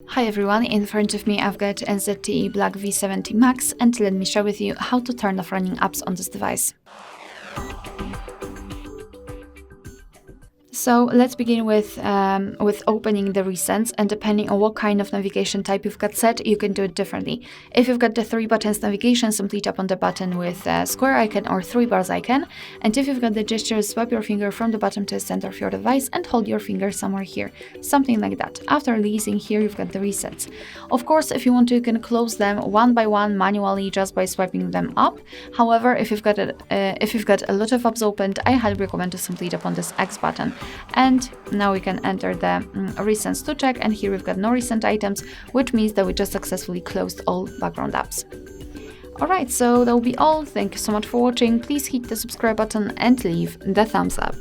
Hi everyone, in front of me I've got a ZTE Blade V70 Max, and let me share with you how to turn off running apps on this device. So let's begin with opening the recents, and depending on what kind of navigation type you've got set, you can do it differently. If you've got the 3 buttons navigation, simply tap on the button with a square icon or 3 bars icon, and if you've got the gestures, swipe your finger from the bottom to the center of your device and hold your finger somewhere here, something like that. After releasing here, you've got the resets. Of course, if you want to, you can close them one by one manually just by swiping them up. However, if you've got a lot of apps opened, I highly recommend to simply tap on this X button. And now we can enter the recents to check, and here we've got no recent items, which means that we just successfully closed all background apps. Alright, so that will be all. Thank you so much for watching. Please hit the subscribe button and leave the thumbs up.